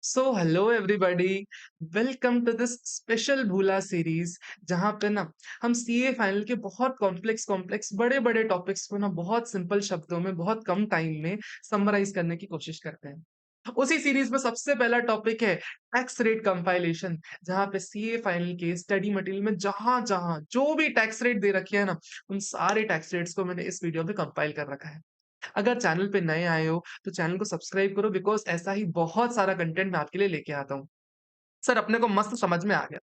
So hello everybody, welcome to this special भूला series. जहां पे ना हम सीए फाइनल के बहुत कॉम्प्लेक्स कॉम्प्लेक्स बड़े बड़े टॉपिक्स को ना बहुत सिंपल शब्दों में बहुत कम टाइम में समराइज करने की कोशिश करते हैं। उसी सीरीज में सबसे पहला टॉपिक है टैक्स रेट कंपाइलेशन। जहां पे सीए फाइनल के स्टडी मटेरियल में जहां जहां जो भी टैक्स रेट दे रखे है ना, उन सारे टैक्स रेट्स को मैंने इस वीडियो में कंपाइल कर रखा है। अगर चैनल पे नए आए हो तो चैनल को सब्सक्राइब करो, बिकॉज ऐसा ही बहुत सारा कंटेंट मैं आपके लिए लेके आता हूँ। सर अपने को मस्त समझ में आ गया।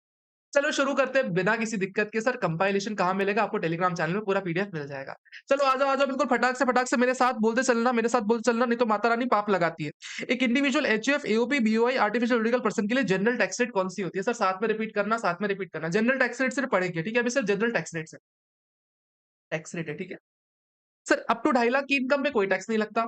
चलो शुरू करते हैं बिना किसी दिक्कत के। सर कंपाइलेशन कहाँ मिलेगा? आपको टेलीग्राम चैनल में पूरा पीडीएफ मिल जाएगा। चलो आ जाओ बिल्कुल फटाक से मेरे साथ बोलते चलना, नहीं तो माता रानी पाप लगाती है। एक individual HUF AOP BOI artificial juridical person के लिए जनरल टैक्स रेट कौन सी होती है? सर साथ में रिपीट करना। जनरल टैक्स रेट सिर्फ पढ़ेंगे, ठीक है? अभी सिर्फ जनरल टैक्स रेट है, टैक्स रेट है, ठीक है? सर अप टू 2.5 लाख की इनकम पे कोई टैक्स नहीं लगता।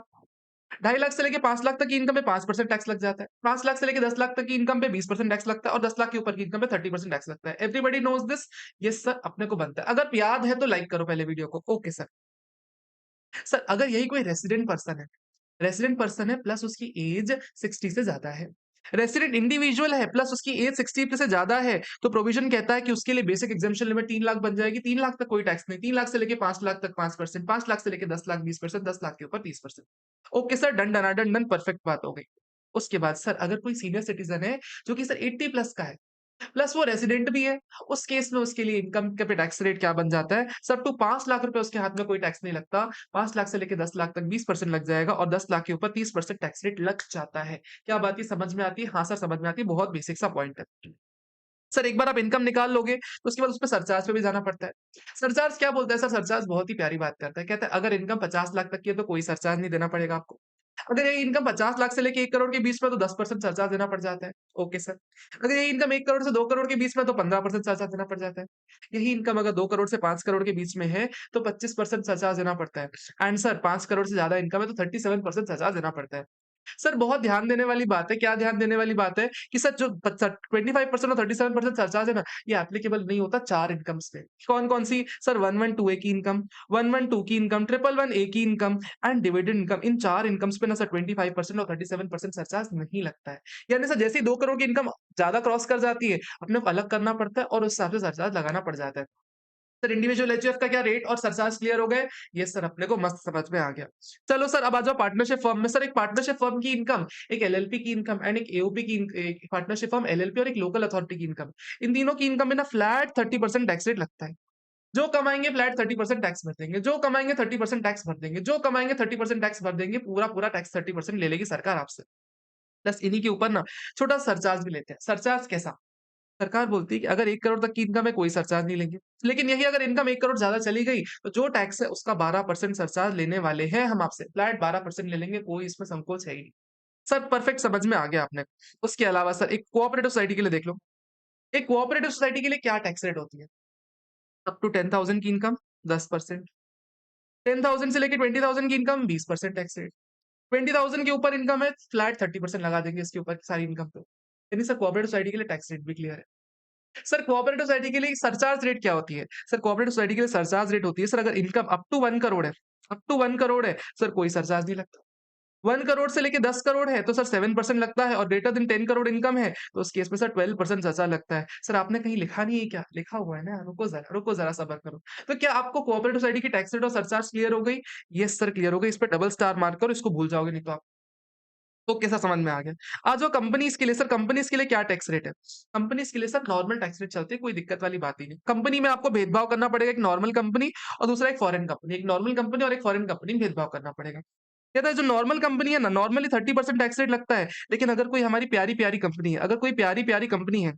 2.5 लाख से लेके 5 लाख तक की इनकम पे 5% टैक्स लग जाता है। 5 लाख से लेके 10 लाख तक की इनकम पे 20% टैक्स लगता है और 10 लाख के ऊपर की इनकम पे 30% टैक्स लगता है। Everybody knows this. Yes sir, अपने को बनता है। अगर याद है तो लाइक करो पहले वीडियो को। Okay sir. सर अगर यही कोई रेसिडेंट पर्सन है प्लस उसकी एज 60 से ज्यादा है, रेसिडेंट इंडिविजुअल है प्लस उसकी एज 60 से ज्यादा है, तो प्रोविजन कहता है कि उसके लिए बेसिक एग्जाम्पशन लिमिट 3 लाख बन जाएगी। 3 लाख तक कोई टैक्स नहीं। 3 लाख से लेके 5 लाख तक 5%, 5 लाख से लेके 10 लाख 20%, 10 लाख के ऊपर 30%। Okay sir, done done done done, perfect बात हो गई। उसके बाद सर अगर कोई सीनियर सिटीजन है जो कि सर 80 प्लस का है, प्लस वो रेसिडेंट भी है, उस केस में उसके लिए इनकम के पे टैक्स रेट क्या बन जाता है? सब टू 5 लाख रुपए उसके हाथ में कोई टैक्स नहीं लगता। 5 लाख से लेके 10 लाख तक 20% लग जाएगा और 10 लाख के ऊपर 30% टैक्स रेट लग जाता है। क्या बात ये समझ में आती है? हाँ सर समझ में आती है, बहुत बेसिक सा पॉइंट है। सर एक बार आप इनकम निकाल लोगे तो उसके बाद उस पे सरचार्ज पे भी जाना पड़ता है। सरचार्ज क्या बोलता है? सर सरचार्ज बहुत ही प्यारी बात करता है। कहता है अगर इनकम 50 लाख तक की है तो कोई सरचार्ज नहीं देना पड़ेगा आपको। अगर ये इनकम 50 लाख से लेके 1 करोड़ के बीच में तो 10% सरचार्ज देना पड़ जाता है। Okay sir. अगर ये इनकम 1 करोड़ से 2 करोड़ के बीच में तो 15% सरचार्ज देना पड़ जाता है। यही इनकम अगर 2 करोड़ से 5 करोड़ के बीच में है तो 25% सरचार्ज देना पड़ता है। एंड सर 5 करोड़ से ज्यादा इनकम है तो 37% सरचार्ज देना पड़ता है। सर बहुत ध्यान देने वाली बात है। क्या ध्यान देने वाली बात है? कि सर जो 25% और 37% सरचार्ज है ना, ये एप्लीकेबल नहीं होता 4 इनकम्स पे। कौन-कौन सी? सर 112 ए की इनकम, 112 की इनकम, 111 ए की income and dividend income. In 4 incomes पे ना सर 25% और 37% सरचार्ज नहीं लगता है। यानी सर जैसे ही 2 करोड़ की इनकम ज्यादा क्रॉस कर जाती है, अपने को अलग करना पड़ता है और उस हिसाब से सरचार्ज लगाना पड़ जाता है। सर इंडिविजुअल एचयूएफ का क्या रेट और सरचार्ज क्लियर हो गए? ये सर अपने को मस्त समझ में आ गया। चलो सर अब आ जाओ पार्टनरशिप फर्म में। सर एक पार्टनरशिप फर्म की इनकम, एक एलएलपी की इनकम एंड एक एओपी की एक पार्टनरशिप फर्म एलएलपी और एक लोकल अथॉरिटी की इनकम, इन तीनों की इनकम में ना फ्लैट 30% टैक्स रेट लगता है। जो कमाएंगे फ्लैट 30% टैक्स भर देंगे, जो कमाएंगे 30% टैक्स भर देंगे, जो कमाएंगे 30% टैक्स भर देंगे। पूरा पूरा टैक्स 30% ले लेगी सरकार आपसे। प्लस इन्हीं के ऊपर ना छोटा सरचार्ज भी लेते हैं। सरचार्ज कैसा? सरकार बोलती है कि अगर 1 करोड़ तक की इनकम है कोई सरचार्ज नहीं लेंगे। लेकिन यही अगर इनकम 1 करोड़ ज्यादा चली गई तो जो टैक्स है उसका 12% सरचार्ज लेने वाले हैं हम आपसे। फ्लैट 12% ले लेंगे, कोई इसमें संकोच है ही नहीं। सर परफेक्ट समझ में आ गया आपने। उसके अलावा सर एक कोऑपरेटिव सोसाइटी के लिए देख लो। एक कोऑपरेटिव सोसाइटी के लिए क्या टैक्स रेट होती है? अप टू 10,000 की इनकम 10%, 10,000 से लेके 20,000 की इनकम 20% टैक्स रेट, 20,000 के ऊपर इनकम है फ्लैट 30% लगा देंगे इसके ऊपर सारी इनकम पे। यानी सर कोऑपरेटिव सोसाइटी के लिए टैक्स रेट भी क्लियर है। सर कोऑपरेटिव सोसाइटी के लिए सरचार्ज रेट क्या होती है? सर कोऑपरेटिव सोसाइटी के लिए सरचार्ज रेट होती है सर अगर इनकम अप टू 1 करोड़ है, अप टू 1 करोड़ है, सर कोई सरचार्ज नहीं लगता। 1 करोड़ से लेके 10 करोड़ है तो सर 7% लगता है और ग्रेटर देन 10 करोड़ इनकम है तो उस केस में सर 12% सरचार्ज लगता है। सर आपने कहीं लिखा नहीं है क्या? लिखा हुआ है ना, रुको जरा सब्र करो। तो क्या आपको कोऑपरेटिव सोसाइटी की टैक्स रेट और सरचार्ज क्लियर हो गई? यस सर क्लियर हो गई। इस पे डबल स्टार मार्क करो, इसको भूल जाओगे नहीं तो आप। तो कैसा समझ में आ गया? आज वो कंपनीज के लिए, सर कंपनीज के लिए क्या टैक्स रेट है? कंपनीज के लिए सर नॉर्मल टैक्स रेट चलती है, कोई दिक्कत वाली बात ही नहीं। कंपनी में आपको भेदभाव करना पड़ेगा, एक नॉर्मल कंपनी और दूसरा एक फॉरेन कंपनी। एक नॉर्मल कंपनी और एक फॉरेन कंपनी में भेदभाव करना पड़ेगा। कहता है जो नॉर्मल कंपनी है ना, नॉर्मली 30% टैक्स रेट लगता है। लेकिन अगर कोई हमारी प्यारी प्यारी कंपनी है, अगर कोई प्यारी प्यारी कंपनी है,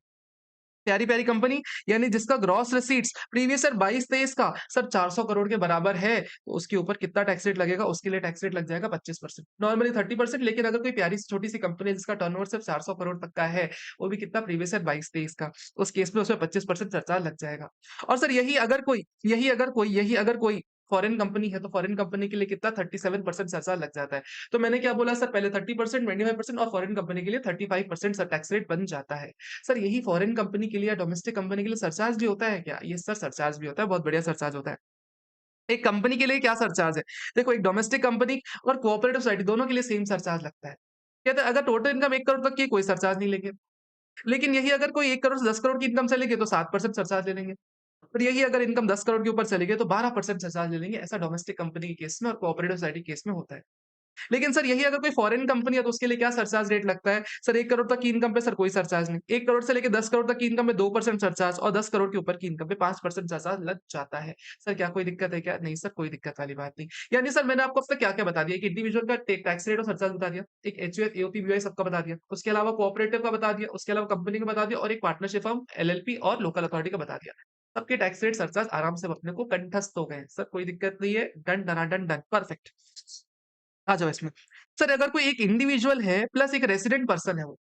प्यारी प्यारी कंपनी यानी जिसका ग्रॉस रिसीट्स प्रीवियस ईयर 22-23 का सर 400 करोड़ के बराबर है, तो उसके ऊपर कितना टैक्स रेट लगेगा? उसके लिए टैक्स रेट लग जाएगा 25%। नॉर्मली 30%, लेकिन अगर कोई प्यारी सी छोटी सी कंपनी है जिसका टर्नओवर सिर्फ 400 करोड़ तक का है, वो भी कितना? प्रीवियस ईयर 22-23 का, उस केस में उसमें 25% सरचार्ज लग जाएगा। और सर यही अगर कोई फॉरेन कंपनी है तो फॉरेन कंपनी के लिए कितना? 37% सरचार्ज लग जाता है। तो मैंने क्या बोला सर? पहले 30%, 25% और फॉरेन कंपनी के लिए 35% सर टैक्स रेट बन जाता है। सर यही फॉरेन कंपनी के लिए या डोमेस्टिक कंपनी के लिए सरचार्ज भी होता है क्या? ये सर सरचार्ज भी होता है, बहुत बढ़िया सरचार्ज होता है। एक कंपनी के लिए क्या सरचार्ज है? देखो एक डोमेस्टिक कंपनी और कोऑपरेटिव सोसाइटी दोनों के लिए सेम सरचार्ज लगता है। कहते हैं अगर टोटल इनकम 1 करोड़ तक की है, कोई सरचार्ज नहीं लेंगे। लेकिन यही अगर कोई 1 करोड़ से 10 करोड़ की इनकम चली गई तो 7% सरचार्ज ले लेंगे। और यही अगर इनकम 10 करोड़ के ऊपर चली गई तो 12% सरचार्ज ले लेंगे। ऐसा डोमेस्टिक कंपनी के केस में और कोऑपरेटिव सोसाइटी के केस में होता है। लेकिन सर यही अगर कोई फॉरेन कंपनी है तो उसके लिए क्या सरचार्ज रेट लगता है? सर 1 करोड़ तक की इनकम पे सर कोई सरचार्ज नहीं। 1 करोड़ से लेके 10 करोड़ तक की इनकम पे 2% सरचार्ज और 10 करोड़ के ऊपर की इनकम पे 5% सरचार्ज लग जाता है। सर क्या कोई दिक्कत है क्या? नहीं सर, कोई दिक्कत वाली बात नहीं। यानी सर मैंने आपको अब तक क्या-क्या बता दिया? एक इंडिविजुअल का टैक्स रेट और सरचार्ज बता दिया, एक एचयूएफ, एओपी, बीवाई सबका बता दिया। उसके अलावा कोऑपरेटिव का बता दिया, उसके अलावा कंपनी का बता दिया और एक पार्टनरशिप फर्म, एलएलपी और लोकल अथॉरिटी का बता दिया। सबके टैक्स रेट, सरचार्ज आराम से अपने को कंठस्थ हो गए हैं। सर कोई दिक्कत नहीं है। डन, डनाडन, डन। परफेक्ट। आ जाओ इसमें। सर अगर कोई एक इंडिविजुअल है प्लस एक रेसिडेंट पर्सन है वो,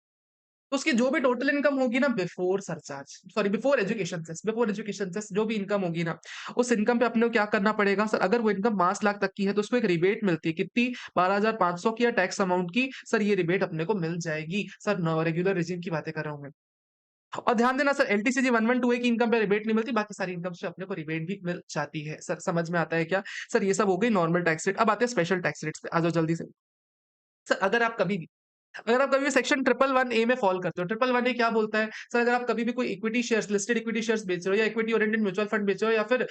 तो उसकी जो भी टोटल इनकम होगी ना before surcharge, sorry before education cess जो भी इनकम होगी ना, उस इनकम पे अपने को क्या करना पड़ेगा? सर अगर वो इनकम 5 लाख तक की है तो उसको एक रिबेट मिलती है। कितनी? 12,500 की या टैक्स अमाउंट की। सर ये रिबेट अपने को मिल जाएगी। सर नो रेगुलर रेजिम की बातें कर रहा हूँ मैं। और ध्यान देना सर एलटीसीजी 1128 की इनकम पे रिबेट नहीं मिलती, बाकी सारी इनकम से अपने को रिबेट भी मिल जाती है। सर समझ में आता है क्या? सर ये सब हो गई नॉर्मल टैक्स रेट। अब आते हैं स्पेशल टैक्स रेट्स पे। आ जाओ जल्दी से। सर अगर आप कभी भी सेक्शन 111 ए में फॉल करते हो, 111 ए क्या बोलता है? सर अगर आप कभी भी कोई equity shares, listed equity shares बेच रहे हो या इक्विटी ओरिएंटेड म्यूचुअल फंड बेच रहे हो या फिर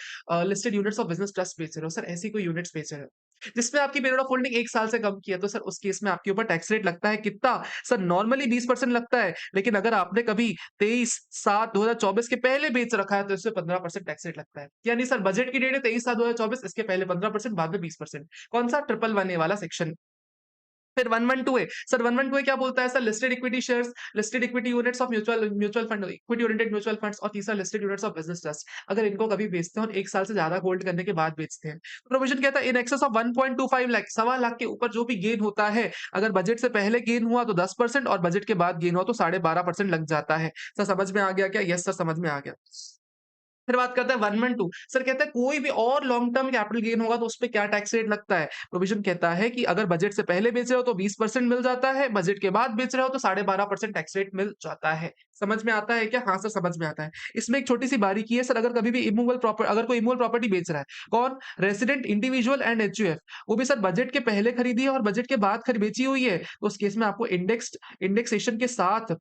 listed units of business trust बेच रहे हो, सर ऐसी कोई यूनिट्स बेच रहे हो जिसमें आपकी पीरियड ऑफ होल्डिंग 1 साल से कम की है, तो सर उस केस में आपके ऊपर टैक्स रेट लगता है कितना? सर नॉर्मली 20% लगता है, लेकिन अगर आपने कभी 23/7/2024 के पहले बेच रखा है तो इससे 15% टैक्स रेट लगता है। यानी सर बजट की डेट है 23/7/2024, इसके पहले 15%, बाद में 20%। कौन सा? 111 ए वाला सेक्शन। फिर 112 ए, सर 112 ए क्या बोलता है? Sir listed equity shares, listed equity units of mutual mutual fund, equity oriented mutual funds और तीसरा listed units of business trust. अगर इनको कभी बेचते हैं और 1 साल से ज्यादा होल्ड करने के बाद बेचते हैं, प्रोविजन कहता है in excess of 1.25 lakh, 1.25 lakh के ऊपर जो भी गेन होता है, अगर बजट से पहले गेन हुआ तो 10% और बजट के बाद गेन हुआ तो 12.5% लग जाता है। सर समझ में आ गया क्या? यस सर, समझ में आ गया। फिर बात करते हैं 112, सर कहता है कोई भी और लॉन्ग टर्म कैपिटल गेन होगा तो उसपे क्या टैक्स रेट लगता है? प्रोविजन कहता है कि अगर बजट से पहले बेच रहे हो तो 20% मिल जाता है, बजट के बाद बेच रहे हो तो 12.5% टैक्स रेट मिल जाता है। समझ में आता है क्या? हाँ सर, समझ में आता है। इसमें एक छोटी-सी बारीकी है सर, अगर कभी भी अगर कोई इमूवेबल प्रॉपर्टी बेच रहा है, कौन? रेसिडेंट, इंडिविजुअल एंड एचयूएफ, वो भी सर बजट के पहले खरीदी है और बजट के बाद बेची हुई है, तो उस केस में आपको इंडेक्सेशन के साथ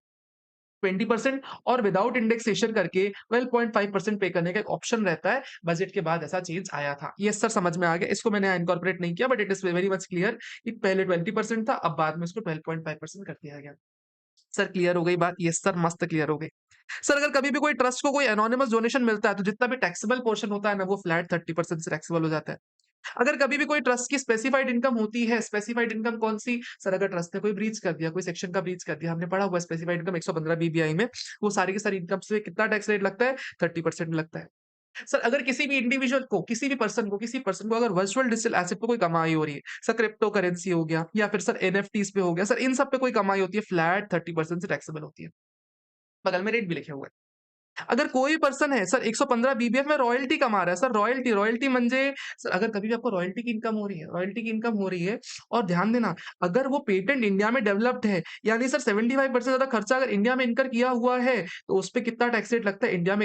20% और विदाउट इंडेक्सेशन करके 12.5% पे करने का एक ऑप्शन रहता है। बजट के बाद ऐसा चेंज आया था। यस सर, समझ में आ गया। इसको मैंने इनकॉर्पोरेट नहीं किया but it is very much clear कि पहले 20% था, अब बाद में इसको 12.5% कर दिया गया। सर क्लियर हो गई बात? यस सर, मस्त क्लियर हो गई। सर अगर कभी भी कोई ट्रस्ट को कोई एनोनिमस डोनेशन मिलता है तो जितना भी टैक्सेबल पोर्शन होता है ना, वो फ्लैट 30% से टैक्सेबल हो जाता है। अगर कभी भी कोई ट्रस्ट की स्पेसिफाइड इनकम होती है, स्पेसिफाइड इनकम कौन-सी? सर अगर ट्रस्ट ने कोई ब्रीच कर दिया, कोई सेक्शन का ब्रीच कर दिया, हमने पढ़ा हुआ है स्पेसिफाइड इनकम 115 बीबीआई में, वो सारी की सारी इनकम से कितना टैक्स रेट लगता है? 30% लगता है। सर अगर किसी भी इंडिविजुअल को, किसी पर्सन को अगर वर्चुअल डिजिटल एसेट पे कोई कमाई हो रही है, सर क्रिप्टो करेंसी हो गया या फिर सर एनएफटीज पे हो गया, सर इन सब पे कोई कमाई होती है, फ्लैट 30% से टैक्सेबल होती है। बगल में रेट भी लिखे हुए हैं। अगर कोई पर्सन है सर 115 बीबीएफ में रॉयल्टी कमा रहा है, सर रॉयल्टी रॉयल्टी म्हणजे सर अगर कभी भी आपको रॉयल्टी की इनकम हो रही है और ध्यान देना, अगर वो पेटेंट इंडिया में डेवलप्ड है, यानी सर 75% ज्यादा खर्चा अगर इंडिया में इनकर किया हुआ है, तो उस पे कितना टैक्स रेट लगता है? इंडिया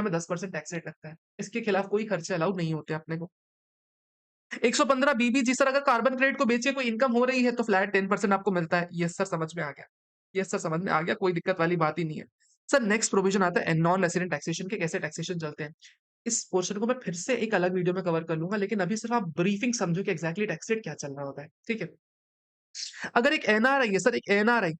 में 10% टैक्स रेट लगता है। इसके खिलाफ कोई खर्चे अलाउ नहीं होते अपने को। 115 बीबी सर अगर कार्बन क्रेडिट को बेचिए कोई इनकम हो रही है तो फ्लैट 10% आपको मिलता है। यस सर, समझ में आ गया। यस सर, समझ में आ गया, कोई दिक्कत वाली बात ही नहीं है। सर नेक्स्ट प्रोविजन आता है नॉन रेसिडेंट टैक्सेशन के, कैसे टैक्सेशन चलते हैं। इस पोर्शन को मैं फिर से एक अलग वीडियो में कवर कर लूंगा, लेकिन अभी सिर्फ आप ब्रीफिंग समझो कि एग्जैक्टली टैक्स रेट क्या चल रहा होता है। ठीक है। अगर एक एनआरआई है सर, एक एनआरआई,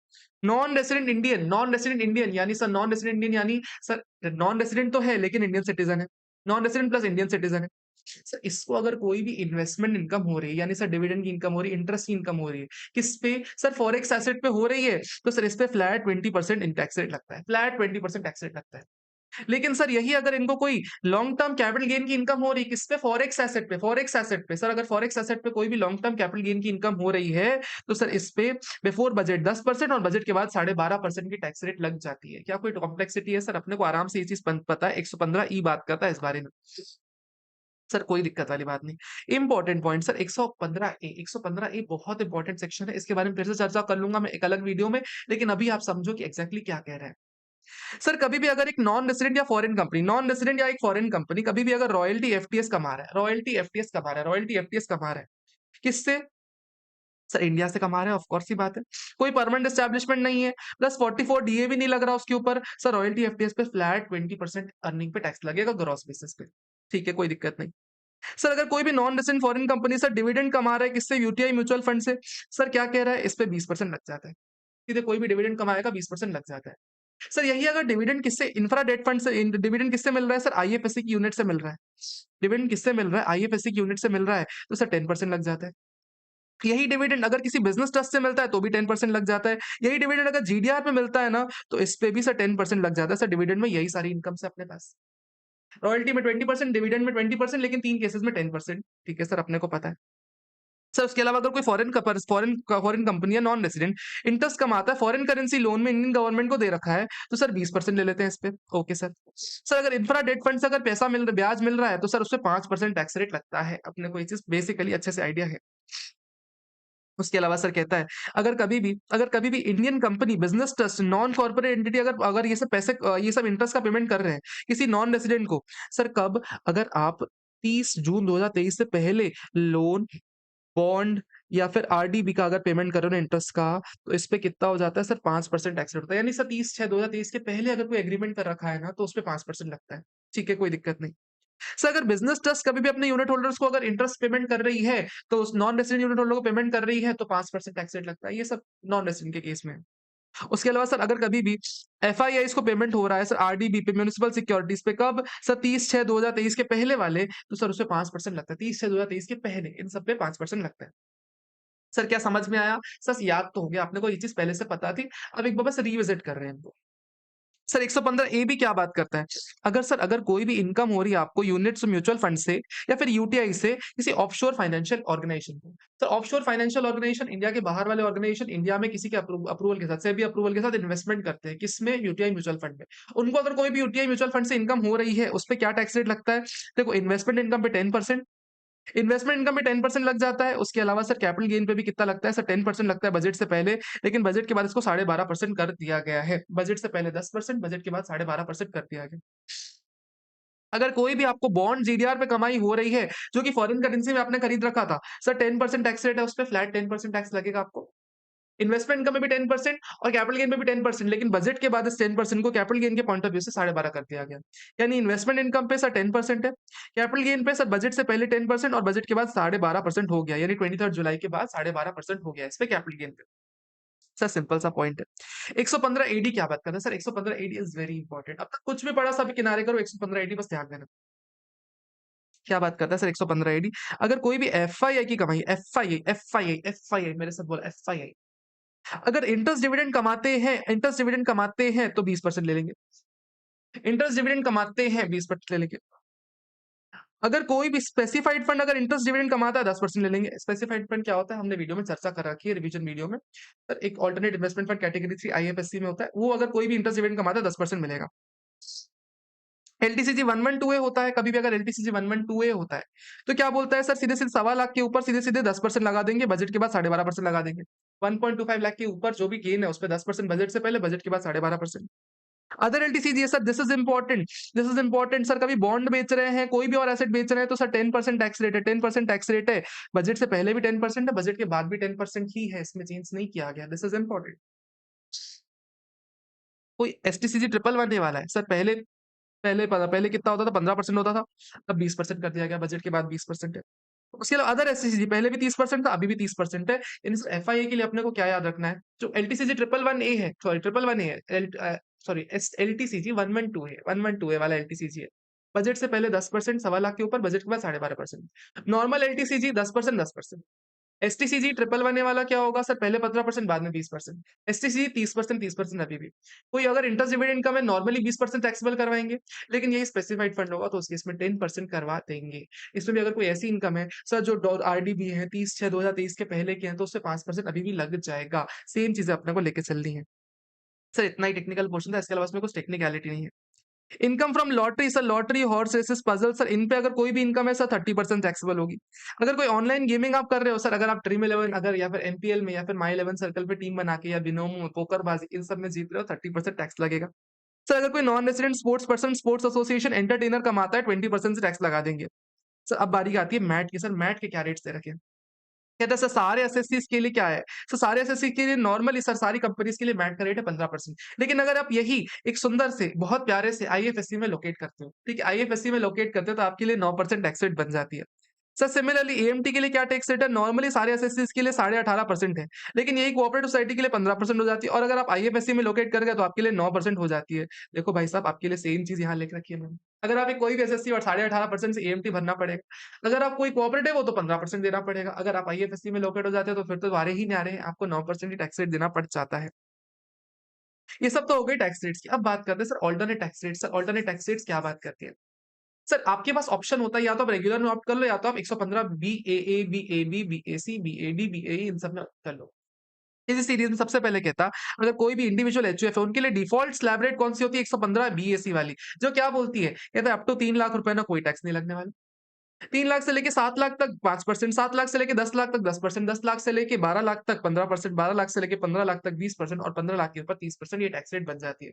नॉन रेसिडेंट इंडियन यानी सर नॉन रेसिडेंट इंडियन यानी सर नॉन रेसिडेंट तो है लेकिन इंडियन सिटीजन है। Non resident plus Indian citizen है। सर इसको अगर कोई भी इन्वेस्टमेंट इनकम हो रही है, यानी सर डिविडेंड की इनकम हो रही है, इंटरेस्ट की इनकम हो रही है, किस पे? सर फॉरेक्स एसेट पे हो रही है, तो सर इस पे फ्लैट 20% इन टैक्स रेट लगता है। फ्लैट 20% टैक्स रेट लगता है। लेकिन सर यही अगर इनको कोई लॉन्ग टर्म कैपिटल गेन की इनकम हो रही है, किस पे? फॉरेक्स एसेट पे सर अगर फॉरेक्स एसेट पे कोई भी लॉन्ग टर्म कैपिटल गेन की इनकम हो रही है, तो सर इस पे बिफोर बजट 10% और बजट के बाद 12.5% की टैक्स रेट लग जाती है। क्या कोई कॉम्प्लेक्सिटी है? सर अपने को आराम से ये चीज पता है। 115 ई बात करता है इस बारे में। सर कोई दिक्कत वाली बात नहीं। इंपॉर्टेंट पॉइंट सर 115 ए बहुत इंपॉर्टेंट सेक्शन है। इसके बारे में फिर से चर्चा कर लूंगा मैं एक अलग वीडियो में, लेकिन अभी आप समझो कि एग्जैक्टली क्या कह रहे हैं। सर कभी भी अगर एक नॉन रेसिडेंट या एक फॉरेन कंपनी कभी भी अगर रॉयल्टी एफटीएस कमा रहा है, किससे? सर इंडिया से कमा रहे हैं, ऑफ कोर्स सी बात है। कोई परमानेंट एस्टैब्लिशमेंट नहीं है, प्लस 44 डीए भी नहीं लग रहा उसके ऊपर। सर रॉयल्टी एफडीएस पे फ्लैट 20% अर्निंग पे टैक्स लगेगा ग्रॉस बेसिस पे। ठीक है, कोई दिक्कत नहीं। सर अगर कोई भी non resident foreign company sir dividend कमा रहा है किससे? यूटीआई म्यूचुअल फंड से। सर क्या कह रहा है? इस पे 20% लग जाता है। सीधे कोई भी डिविडेंड कमाएगा 20% लग जाता है। सर यही अगर डिविडेंड किससे? इंफ्रा डेट फंड से डिविडेंड किससे मिल रहा है? सर आईएफएससी की यूनिट से मिल रहा है। डिविडेंड किससे मिल रहा है? आईएफएससी की यूनिट से मिल रहा है, तो सर 10% लग जाता है। यही डिविडेंड अगर किसी बिजनेस ट्रस्ट से मिलता है तो भी 10% लग जाता है। यही डिविडेंड अगर जीडीआर पे मिलता है ना, तो इस पे भी सर 10% लग जाता है। सर डिविडेंड में यही सारी इनकम है अपने पास। रॉयल्टी में 20%, डिविडेंड में 20%, लेकिन 3 केसेस में 10%। ठीक है सर, अपने को पता है। सर उसके अलावा अगर कोई फॉरेन कंपनी है नॉन रेजिडेंट इंटरेस्ट कमाता है फॉरेन करेंसी लोन में, इंडियन गवर्नमेंट को दे रखा है, तो सर 20% ले लेते हैं इस पे। Okay sir. सर अगर इंफ्रा डेट फंड से अगर पैसा ब्याज मिल रहा है, तो सर उस पे 5% टैक्स रेट लगता है। अपने को ये चीज बेसिकली अच्छे से आइडिया है। उसके अलावा सर कहता है अगर कभी भी Indian company, business trust, non corporate entity अगर अगर ये सब पैसे ये सब इंटरेस्ट का पेमेंट कर रहे हैं किसी नॉन रेजिडेंट को, सर कब? अगर आप 30 जून 2023 से पहले लोन, बॉन्ड या फिर आरडीबी का अगर पेमेंट कर रहे हो ना इंटरेस्ट का, तो इस पे कितना हो जाता है सर? 5% टैक्स रेट होता है। यानी सर 30/6/2023 के पहले अगर कोई एग्रीमेंट कर रखा है ना, तो उस पे 5% लगता है। ठीक है, कोई दिक्कत नहीं। सर अगर बिजनेस ट्रस्ट कभी भी अपने यूनिट होल्डर्स को अगर इंटरेस्ट पेमेंट कर रही है, तो उस नॉन रेसिडेंट यूनिट होल्डर को पेमेंट कर रही है, तो 5% टैक्स रेट लगता है। ये सब नॉन रेसिडेंट के केस में है। उसके अलावा सर अगर कभी भी एफआईआईस को पेमेंट हो रहा है सर आरडीबी पे, म्युनिसिपल सिक्योरिटीज पे, कब? सर 30/6/2023 के पहले वाले, तो सर उसपे 5% लगता है। 30/6/2023 के पहले इन सब पे 5% लगता है। सर क्या समझ में आया? सर याद तो हो गया आपने को, ये चीज पहले से पता थी, अब एक बार बस रिविजिट कर रहे हैं इनको। सर 115 ए भी क्या बात करता है? अगर कोई भी इनकम हो रही है आपको यूनिट्स म्यूचुअल फंड से या फिर यूटीआई से किसी ऑफशोर फाइनेंशियल ऑर्गेनाइजेशन को। Sir offshore financial organization India के बाहर वाले ऑर्गेनाइजेशन इंडिया में किसी के अप्रूवल के साथ, सेबी अप्रूवल के साथ इन्वेस्टमेंट करते हैं किसमें? यूटीआई म्यूचुअल फंड में। उनको अगर कोई भी यूटीआई म्यूचुअल फंड से इनकम हो रही है, उस पर क्या टैक्स रेट लगता है? देखो इन्वेस्टमेंट इनकम पे 10%, इन्वेस्टमेंट इनकम में 10% लग जाता है। उसके अलावा सर कैपिटल गेन पे भी कितना लगता है? सर 10% लगता है बजट से पहले, लेकिन बजट के बाद इसको 12.5% कर दिया गया है। बजट से पहले 10%, बजट के बाद 12.5% कर दिया गया। अगर कोई भी आपको बॉन्ड जीडीआर पे कमाई हो रही है जो कि फॉरेन करेंसी में आपने खरीद रखा था, सर 10% टैक्स रेट है, उस पे फ्लैट 10% टैक्स लगेगा आपको। इन्वेस्टमेंट इनकम में भी 10% और कैपिटल गेन में भी 10%, लेकिन बजट के बाद इस 10% को कैपिटल गेन के पॉइंट ऑफ व्यू से 12.5 कर दिया गया। यानी इन्वेस्टमेंट इनकम पे सर 10% है, कैपिटल गेन पे सर बजट से पहले 10% और बजट के बाद 12.5% हो गया। यानी 23 जुलाई के बाद 12.5% हो गया इस पे कैपिटल गेन पे। सर सिंपल सा पॉइंट है। 115 एडी क्या बात करता है? Sir 115 AD is very important. अब तक कुछ भी पढ़ा सब किनारे करो, 115 एडी बस ध्यान देना। क्या बात करता है सर 115 एडी? अगर कोई भी एफआईआई की कमाई, एफआईआई मेरे साथ बोला, एफआईआई अगर इंटरेस्ट डिविडेंड कमाते हैं तो 20% ले लेंगे। इंटरेस्ट डिविडेंड कमाते हैं 20% ले लेंगे। अगर कोई भी स्पेसिफाइड फंड अगर इंटरेस्ट डिविडेंड कमाता है 10% ले लेंगे। स्पेसिफाइड फंड क्या होता है? हमने वीडियो में चर्चा कर रखी है, रिवीजन वीडियो में। सर एक alternate investment fund category 3 IFSC में होता है, वो अगर कोई भी इंटरेस्ट डिविडेंड कमाता है 10% मिलेगा। एलटीसीजी 112A होता है, कभी भी अगर एलटीसीजी 112A होता है तो क्या बोलता है? सर सीधे सीधे 1.25 लाख के ऊपर सीधे सीधे 10% लगा देंगे, बजट के बाद 12.5% लगा देंगे। 1.25 लाख के ऊपर जो भी गेन है उस पर 10% बजट से पहले, बजट के बाद 12.5%। Other LTCG sir, this is important sir, कभी बॉन्ड बेच रहे हैं, कोई भी और एसेट बेच रहे हैं, तो सर 10% टैक्स रेट है, 10% टैक्स रेट है। बजट से पहले भी 10% है, बजट के बाद भी 10% ही है, इसमें चेंज नहीं किया गया। This is important. कोई एसटीसीजी 111 वाला है सर, पहले कितना होता था? 15% होता था, अब 20% कर दिया गया, बजट के बाद 20% है। उसके अलावा अदर एसटीसीजी पहले भी 30% था, अभी भी 30% है। इन एफआईए के लिए अपने को क्या याद रखना है? जो एलटीसीजी 111A है, सॉरी 111A है, सॉरी एलटीसीजी 112A वाला एलटीसीजी है। बजट से पहले 10%, 1.25 लाख के ऊपर, बजट के बाद 12.5%। Normal LTCG 10%, 10%। एसटीसीजी 111A वाला क्या होगा सर? पहले 15%, बाद में 20%। एसटीसीजी 30%, 30% अभी भी। कोई अगर इंटरेस्ट डिविडेंड इनकम है, नॉर्मली 20% टैक्सेबल करवाएंगे, लेकिन यही स्पेसिफाइड फंड होगा तो उसके इसमें 10% करवा देंगे। इसमें भी अगर कोई ऐसी इनकम है सर जो आरडीबी है 30/6/2023 के पहले के हैं, तो उससे 5% अभी भी लग जाएगा। सेम चीजें अपने को लेके चलनी है। सर इतना ही टेक्निकल पोर्शन था, इसके अलावा इसमें कुछ टेक्निकलिटी नहीं है। Income from lottery sir, lottery, horse races, puzzle sir, इन पे अगर कोई भी इनकम है सर 30% टैक्सेबल होगी। अगर कोई ऑनलाइन गेमिंग आप कर रहे हो सर, अगर आप ड्रीम 11 अगर या फिर एमपीएल में या फिर माई 11 सर्कल पे टीम बना के या बिनोमो पोकरबाजी इन सब में जीत रहे हो, 30% टैक्स लगेगा। सर अगर कोई non resident sports person, sports association, entertainer कमाता है, 20% से टैक्स लगा देंगे। सर अब बारी आती है मैट की। सर मैट के क्या रेट्स दे रखे हैं? कहता है सर सारे एसएससीज़ के लिए क्या है? सर सारे एसएससी के लिए नॉर्मली सर सारी कंपनीज़ के लिए मैट का रेट है 15%। लेकिन अगर आप यही एक सुंदर से, बहुत प्यारे से आईएफएससी में लोकेट करते हो, ठीक है? आईएफएससी में लोकेट करते हो तो आपके लिए 9% टैक्स रेट बन जाती है। सर सिमिलरली एएमटी के लिए क्या टैक्स रेट है? नॉर्मली सारे एसएससीज़ के लिए 18.5% है। लेकिन यही कोऑपरेटिव सोसाइटी के लिए 15% हो जाती है और अगर आप आईएफएससी में लोकेट कर गए तो आपके लिए 9% हो जाती है। देखो भाई साहब आपके लिए सेम चीज़ यहाँ लिख रखी है मैंने। अगर आप एक कोई भी एसएससी और 18.5% से एएमटी भरना पड़ेगा। अगर आप कोई कोऑपरेटिव हो तो 15% देना पड़ेगा। अगर आप आईएफएससी में लोकेट हो जाते हो तो फिर तो वारे ही न्यारे हैं, आपको 9% ही टैक्स रेट देना पड़ जाता है। ये सब तो हो गई टैक्स रेट्स की। अब बात करते हैं sir alternate tax rates. Sir alternate tax rates क्या बात करती है? सर आपके पास ऑप्शन होता है या तो आप रेगुलर में ऑप्ट कर लो या तो आप 115 बीएए, बीएबी, बीएसी, बीएडी, बीएई इन सब में कर लो। इसी सीरीज में सबसे पहले कहता अगर कोई भी इंडिविजुअल एचयूएफ है उनके लिए डिफॉल्ट स्लैब रेट कौन सी होती है 115 बीएसी वाली जो क्या बोलती है कहता है अप टू 3 लाख रुपए ना कोई टैक्स नहीं लगने वाला 3 लाख से लेके 7 लाख तक 5%, 7 लाख से लेके 10 लाख तक 10%, 10 लाख से लेके 12 लाख तक 15%, 12 लाख से लेके 15 लाख तक 20% और 15 लाख के ऊपर 30% ये टैक्स रेट बन जाती है।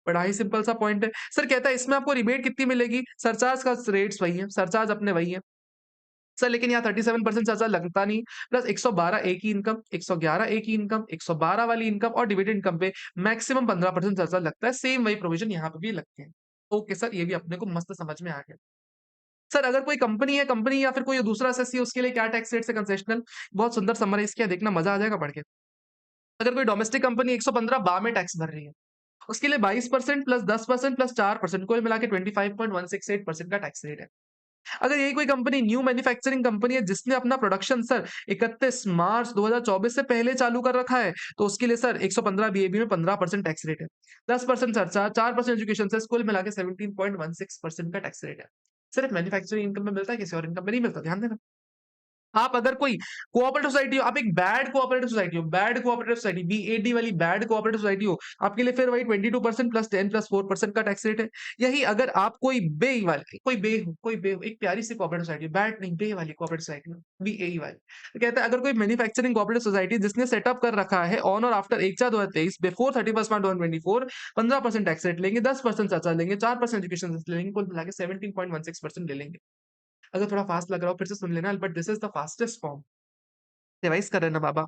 बड़ा ही सिंपल सा पॉइंट है। सर कहता है इसमें आपको रिबेट कितनी मिलेगी? सरचार्ज का रेट्स वही है, सरचार्ज अपने वही है। सर लेकिन यहाँ 37% सरचार्ज लगता नहीं, प्लस 112 एक ही इनकम, 111 एक ही इनकम, 112 वाली इनकम और डिविडेंड इनकम पे मैक्सिमम 15% सरचार्ज लगता है। सेम वही प्रोविजन यहाँ पे भी लगते हैं। ओके सर, ये भी अपने को मस्त समझ में आ गया। सर अगर कोई कंपनी है, कंपनी या फिर कोई दूसरा एसएससी है उसके लिए क्या टैक्स रेट है कंसेशनल? बहुत सुंदर समराइज़ किया, देखना मजा आ जाएगा पढ़ के। अगर कोई डोमेस्टिक कंपनी 115 में टैक्स भर रही है, उसके लिए 22% प्लस 10% प्लस 4% कुल मिला के 25.168% का टैक्स रेट है। अगर यही कोई कंपनी न्यू मैन्युफैक्चरिंग कंपनी है जिसने अपना प्रोडक्शन सर 31 मार्च 2024 से पहले चालू कर रखा है, तो उसके लिए सर 115 बीएबी में 15% टैक्स रेट है। 10% सरचार्ज, 4% एजुकेशन सेस कुल मिला के 17.16% का टैक्स रेट है। सिर्फ मैन्युफैक्चरिंग इनकम में मिलता है, किसी और इनकम में नहीं मिलता, ध्यान देना। आप अगर कोई कोऑपरेटिव सोसाइटी हो, आप एक बैड कोऑपरेटिव सोसाइटी बीएडी वाली बैड कोऑपरेटिव सोसाइटी हो, आपके लिए फिर वही 22% प्लस 10 प्लस 4% का टैक्स रेट है। यही अगर आप कोई बे हो, एक प्यारी सी कोऑपरेटिव सोसाइटी बैड नहीं बे वाली कोऑपरेटिव सोसाइटी हो, बीएई वाली। तो कहता है अगर कोई मैन्युफैक्चरिंग कोऑपरेटिव सोसाइटी जिसने सेटअप कर रखा है ऑन और आफ्टर 1/4/2023 बिफोर 31 मार्च 2024 15% टैक्स रेट लेंगे, 10% चार्ज लेंगे, 4% एजुकेशन सेस लेंगे, कुल मिला के 17.16% ले लेंगे। अगर थोड़ा फास्ट लग रहा हो फिर से सुन लेना but this is the fastest form revise कर रहे ना बाबा।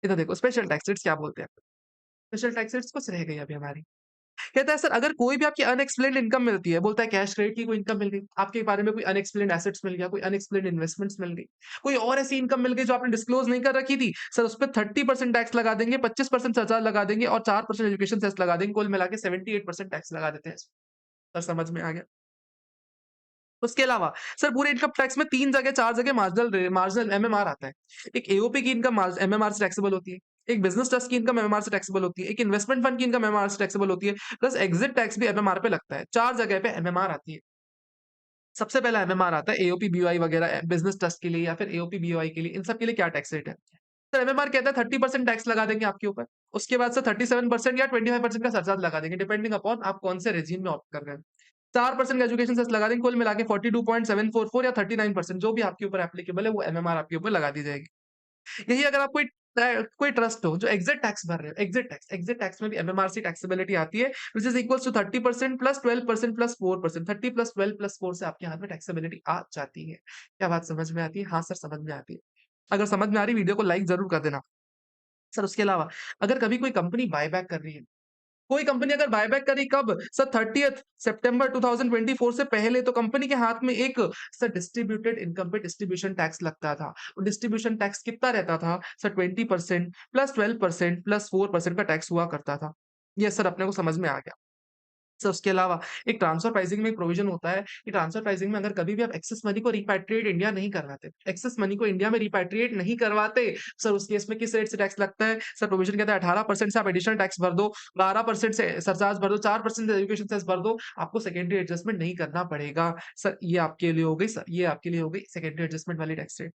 इधर देखो स्पेशल टैक्स रेट्स क्या बोलते हैं। स्पेशल टैक्स रेट्स कुछ रह गई अभी हमारी। कहता है सर अगर कोई भी आपकी अनएक्सप्लेन्ड इनकम मिलती है, बोलता है कैश क्रेडिट की कोई इनकम मिल गई, आपके बारे में कोई अनएक्सप्लेन्ड एसेट्स मिल गया, कोई अनएक्सप्लेन्ड इन्वेस्टमेंट्स मिल गई, कोई और ऐसी इनकम मिल गई जो आपने डिस्क्लोज नहीं कर रखी थी, सर उस पर 30% टैक्स लगा देंगे, 25% सरचार्ज लगा देंगे और 4% एजुकेशन सेस लगा देंगे, कुल मिला के 78% टैक्स लगा देते हैं। सर समझ में आ गया। उसके अलावा सर पूरे इनकम टैक्स में 3 जगह 4 जगह मार्जिनल एमएमआर आता है। एक एओपी की इनकम एमएमआर से टैक्सेबल होती है, एक बिज़नेस ट्रस्ट की इनकम एमएमआर से टैक्सेबल होती है, एक इन्वेस्टमेंट फंड की इनकम एमएमआर से टैक्सेबल होती है, प्लस एग्जिट टैक्स भी एमएमआर पे लगता है। 4 जगह पे एमएमआर आती है। सबसे पहला एमएमआर आता है एओपी, बीओआई वगैरह बिज़नेस ट्रस्ट के लिए या फिर एओपी, बीओआई के लिए, इन सब के लिए क्या टैक्स रेट है? सर एमएमआर कहता है 30% टैक्स लगा देंगे आपके ऊपर। उसके बाद से 37% या 25% का सरचार्ज लगा देंगे डिपेंडिंग अपॉन आप कौन से रेजिम में ऑप्ट कर रहे हैं। 4% का एजुकेशन सेस लगा देंगे, कुल मिला के 42.744 या 39% जो भी आपके ऊपर एप्लीकेबल है वो एमएमआर आपके ऊपर लगा दी जाएगी। यही अगर आप कोई ट्रस्ट हो जो एग्जिट टैक्स भर रहे हो, एग्जिट टैक्स में भी एमएमआर से टैक्सेबिलिटी आती है which is equals to 30% plus 12% plus 4%, 30 plus 12 plus 4 से आपके हाथ में टैक्सेबिलिटी आ जाती है। क्या बात समझ में आती है? हाँ सर समझ में आती है। अगर समझ में आ रही वीडियो को लाइक जरूर कर देना। सर उसके अलावा अगर कभी कोई कंपनी बायबैक कर रही है, कोई कंपनी अगर बायबैक करी कब? सर 30th सितंबर 2024 से पहले तो कंपनी के हाथ में एक सर डिस्ट्रीब्यूटेड इनकम पे डिस्ट्रीब्यूशन टैक्स लगता था। डिस्ट्रीब्यूशन टैक्स कितना रहता था? सर 20% प्लस 12% प्लस 4% का टैक्स हुआ करता था। ये सर अपने को समझ में आ गया। सर उसके अलावा एक ट्रांसफर प्राइसिंग में एक प्रोविजन होता है कि ट्रांसफर प्राइसिंग में अगर कभी भी आप एक्सेस मनी को रिपैट्रिएट इंडिया नहीं करवाते, एक्सेस मनी को इंडिया में रिपैट्रिएट नहीं करवाते, सर उस केस में किस रेट से टैक्स लगता है? सर प्रोविजन कहता है 18% से आप एडिशनल टैक्स भर दो, 12% से सरचार्ज भर दो, 4% से एजुकेशन सेस भर दो, आपको सेकेंडरी एडजस्टमेंट नहीं करना पड़ेगा। सर ये आपके लिए हो गई सर ये आपके लिए हो गई सेकेंडरी एडजस्टमेंट वाली टैक्स रेट।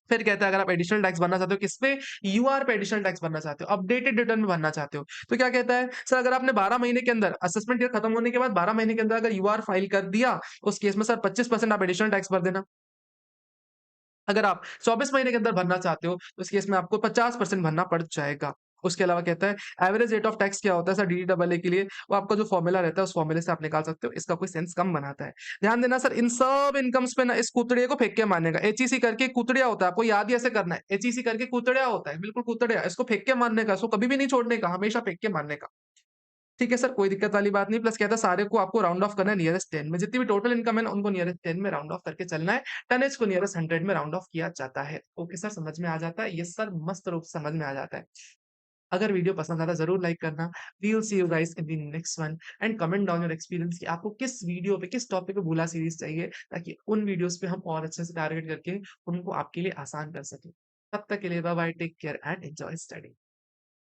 फिर कहता है अगर आप एडिशनल टैक्स भरना चाहते हो किस पे? यूआर पे एडिशनल टैक्स भरना चाहते हो, अपडेटेड रिटर्न में भरना चाहते हो। तो क्या कहता है? सर अगर आपने 12 महीने के अंदर असेसमेंट ईयर खत्म होने के बाद 12 महीने के अंदर अगर यूआर फाइल कर दिया, उस केस में सर 25% आप एडिशनल टैक्स भर देना। अगर आप 24 महीने के अंदर भरना चाहते हो, तो इस केस में आपको 50% भरना पड़ जाएगा। उसके अलावा कहता है एवरेज रेट ऑफ टैक्स क्या होता है सर डीडीएए के लिए, वो आपका जो फॉर्मूला रहता है उस फॉर्मूले से आप निकाल सकते हो, इसका कोई सेंस कम बनाता है। ध्यान देना सर, इन सब इनकम्स पे ना इस कुतड़िए को फेंक के मारने का। एचईसी करके कुतड़िया होता है, आपको याद ही ऐसे करना है, एचईसी करके कुतड़िया होता है, बिल्कुल कुतड़िया, इसको फेंक के मारने का, इसको कभी भी नहीं छोड़ने का, हमेशा फेंक के मारने का। ठीक है सर, कोई दिक्कत वाली बात नहीं। प्लस कहता है सारे को आपको राउंड ऑफ करना है नियरेस्ट 10 में, जितनी भी टोटल इनकम है ना उनको नियरेस्ट 10 में राउंड ऑफ करके चलना है। टनेज को नियरेस्ट 100 में राउंड ऑफ किया जाता है। ओके सर, समझ में आ जाता है? यस सर, मस्त रूप से समझ में आ जाता है। अगर वीडियो पसंद आता है जरूर लाइक करना। We will see you guys in the next one, and comment down your experience कि आपको किस वीडियो पे किस टॉपिक पे भूला सीरीज चाहिए, ताकि उन वीडियोस पे हम और अच्छे से टारगेट करके उनको आपके लिए आसान कर सकें। तब तक के लिए bye bye, take care and enjoy study.